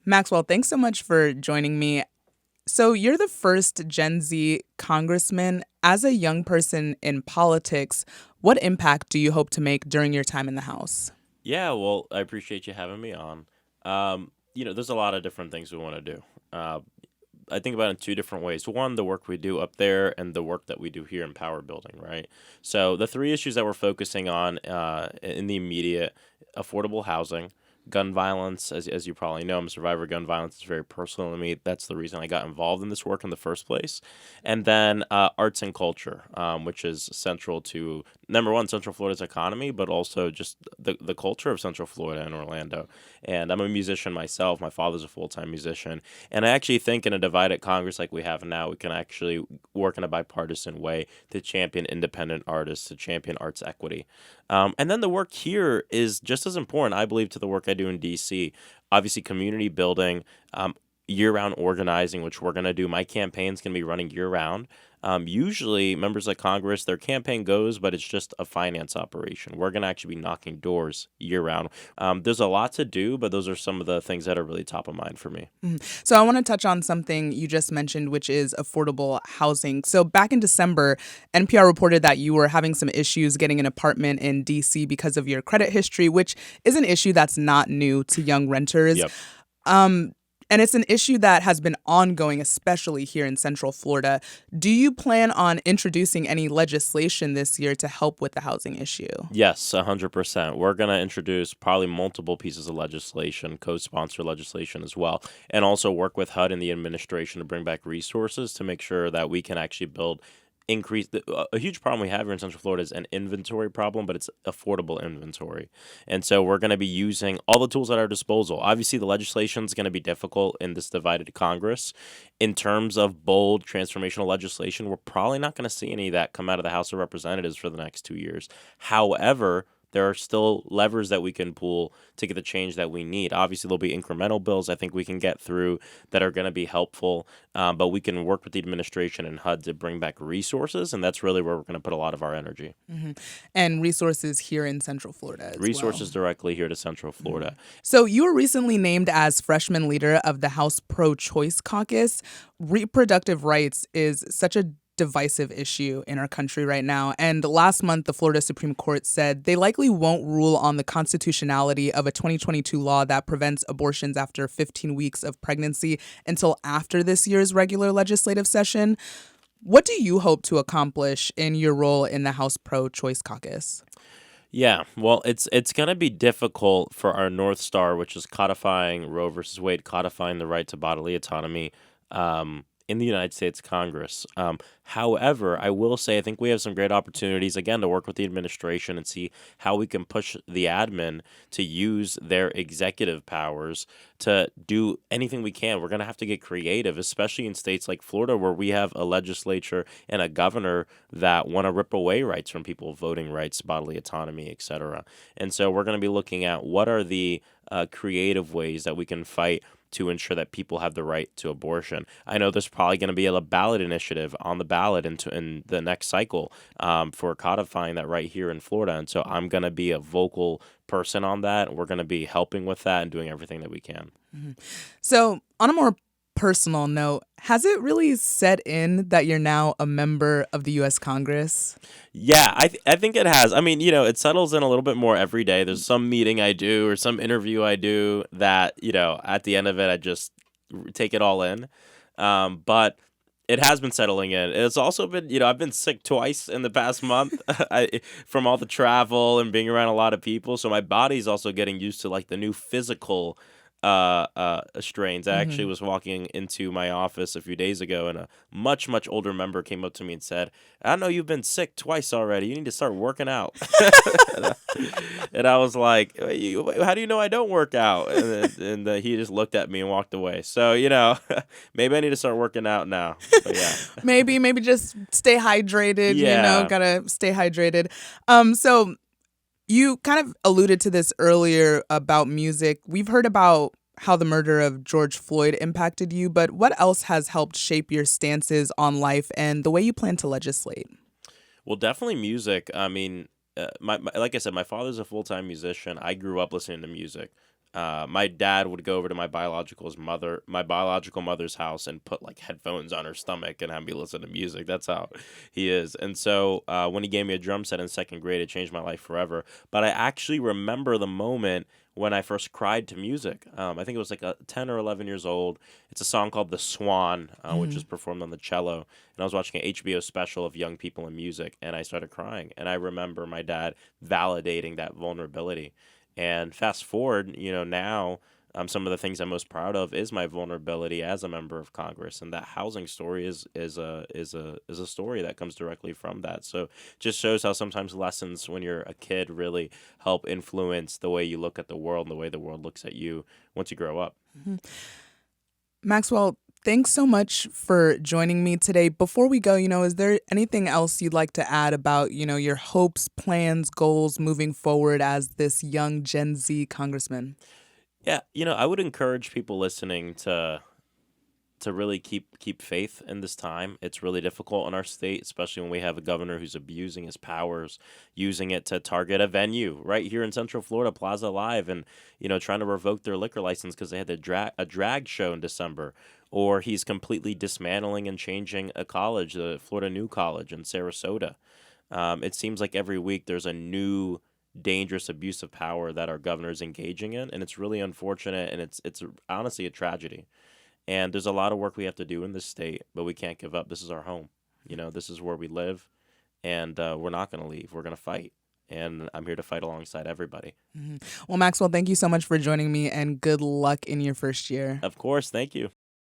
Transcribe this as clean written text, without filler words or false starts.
Maxwell, thanks so much for joining me. So, you're the first Gen Z congressman. As a young person in politics, what impact do you hope to make during your time in the House? Yeah, well, I appreciate you having me on. There's a lot of different things we want to do. Uh, I think about it in two different ways. One, the work we do up there, and the work that we do here in power building, right? So the three issues that we're focusing on in the immediate: affordable housing, gun violence. As you probably know, I'm a survivor. Gun violence is very personal to me. That's the reason I got involved in this work in the first place. And then arts and culture, which is central to number one, Central Florida's economy, but also just the culture of Central Florida and Orlando. And I'm a musician myself. My father's a full time musician. And I actually think in a divided Congress like we have now, we can actually work in a bipartisan way to champion independent artists, to champion arts equity. And then the work here is just as important, I believe, to the work I do in DC. Obviously, community building, year round organizing, which we're going to do. My campaign's going to be running year round. Usually, members of Congress, their campaign goes, but it's just a finance operation. We're going to actually be knocking doors year round. There's a lot to do, but those are some of the things that are really top of mind for me. So I want to touch on something you just mentioned, which is affordable housing. So back in December, NPR reported that you were having some issues getting an apartment in DC because of your credit history, which is an issue that's not new to young renters. Yep. Um, and it's an issue that has been ongoing, especially here in Central Florida. Do you plan on introducing any legislation this year to help with the housing issue? Yes, 100%. We're going to introduce probably multiple pieces of legislation, co-sponsor legislation as well, and also work with HUD and the administration to bring back resources to make sure that we can actually build increase a huge problem we have here in Central Florida is an inventory problem, but it's affordable inventory. And so we're going to be using all the tools at our disposal. Obviously, the legislation is going to be difficult in this divided Congress. In terms of bold transformational legislation, we're probably not going to see any of that come out of the House of Representatives for the next 2 years. However, there are still levers that we can pull to get the change that we need. Obviously, there'll be incremental bills I think we can get through that are going to be helpful, but we can work with the administration and HUD to bring back resources, and that's really where we're going to put a lot of our energy. And resources here in Central Florida as well. Resources directly here to Central Florida. So you were recently named as freshman leader of the House Pro-Choice Caucus. Reproductive rights is such a divisive issue in our country right now. And last month, the Florida Supreme Court said they likely won't rule on the constitutionality of a 2022 law that prevents abortions after 15 weeks of pregnancy until after this year's regular legislative session. What do you hope to accomplish in your role in the House Pro-Choice Caucus? Yeah, well, it's going to be difficult for our North Star, which is codifying Roe versus Wade, codifying the right to bodily autonomy in the United States Congress. However, I will say I think we have some great opportunities, again, to work with the administration and see how we can push the admin to use their executive powers to do anything we can. We're going to have to get creative, especially in states like Florida, where we have a legislature and a governor that want to rip away rights from people, voting rights, bodily autonomy, etc. And so we're going to be looking at what are the creative ways that we can fight to ensure that people have the right to abortion. I know there's probably going to be a ballot initiative on the ballot in the next cycle for codifying that right here in Florida. And so I'm going to be a vocal person on that. We're going to be helping with that and doing everything that we can. So, on a more personal note, has it really set in that you're now a member of the U.S. Congress? Yeah, I think it has. I mean, it settles in a little bit more every day. There's some meeting I do or some interview I do that, at the end of it, I just take it all in. But it has been settling in. It's also been, I've been sick twice in the past month from all the travel and being around a lot of people. So my body's also getting used to like the new physical strains. I actually was walking into my office a few days ago, and a much, much older member came up to me and said, "I know you've been sick twice already. You need to start working out." And I was like, "How do you know I don't work out?" And he just looked at me and walked away. So, maybe I need to start working out now. But yeah. Maybe just stay hydrated, Yeah. gotta stay hydrated. So you kind of alluded to this earlier about music. We've heard about how the murder of George Floyd impacted you, but what else has helped shape your stances on life and the way you plan to legislate? Well, definitely music. I mean, like I said, my father's a full-time musician. I grew up listening to music. My dad would go over to my biological mother's house, and put like headphones on her stomach and have me listen to music. That's how he is. And so when he gave me a drum set in second grade, it changed my life forever. But I actually remember the moment when I first cried to music. I think it was like 10 or 11 years old. It's a song called The Swan, which is performed on the cello. And I was watching an HBO special of young people in music, and I started crying. And I remember my dad validating that vulnerability. And fast forward, now some of the things I'm most proud of is my vulnerability as a member of Congress, and that housing story is a story that comes directly from that. So just shows how sometimes lessons when you're a kid really help influence the way you look at the world and the way the world looks at you once you grow up. Maxwell, thanks so much for joining me today. Before we go, is there anything else you'd like to add about, your hopes, plans, goals moving forward as this young Gen Z congressman? Yeah, I would encourage people listening to really keep faith in this time. It's really difficult in our state, especially when we have a governor who's abusing his powers, using it to target a venue right here in Central Florida, Plaza Live, and trying to revoke their liquor license because they had a drag show in December. Or he's completely dismantling and changing a college, the Florida New College in Sarasota. It seems like every week there's a new dangerous abuse of power that our governor is engaging in, and it's really unfortunate, and it's honestly a tragedy. And there's a lot of work we have to do in this state, but we can't give up. This is our home. This is where we live, and we're not going to leave. We're going to fight. And I'm here to fight alongside everybody. Well, Maxwell, thank you so much for joining me, and good luck in your first year. Of course. Thank you.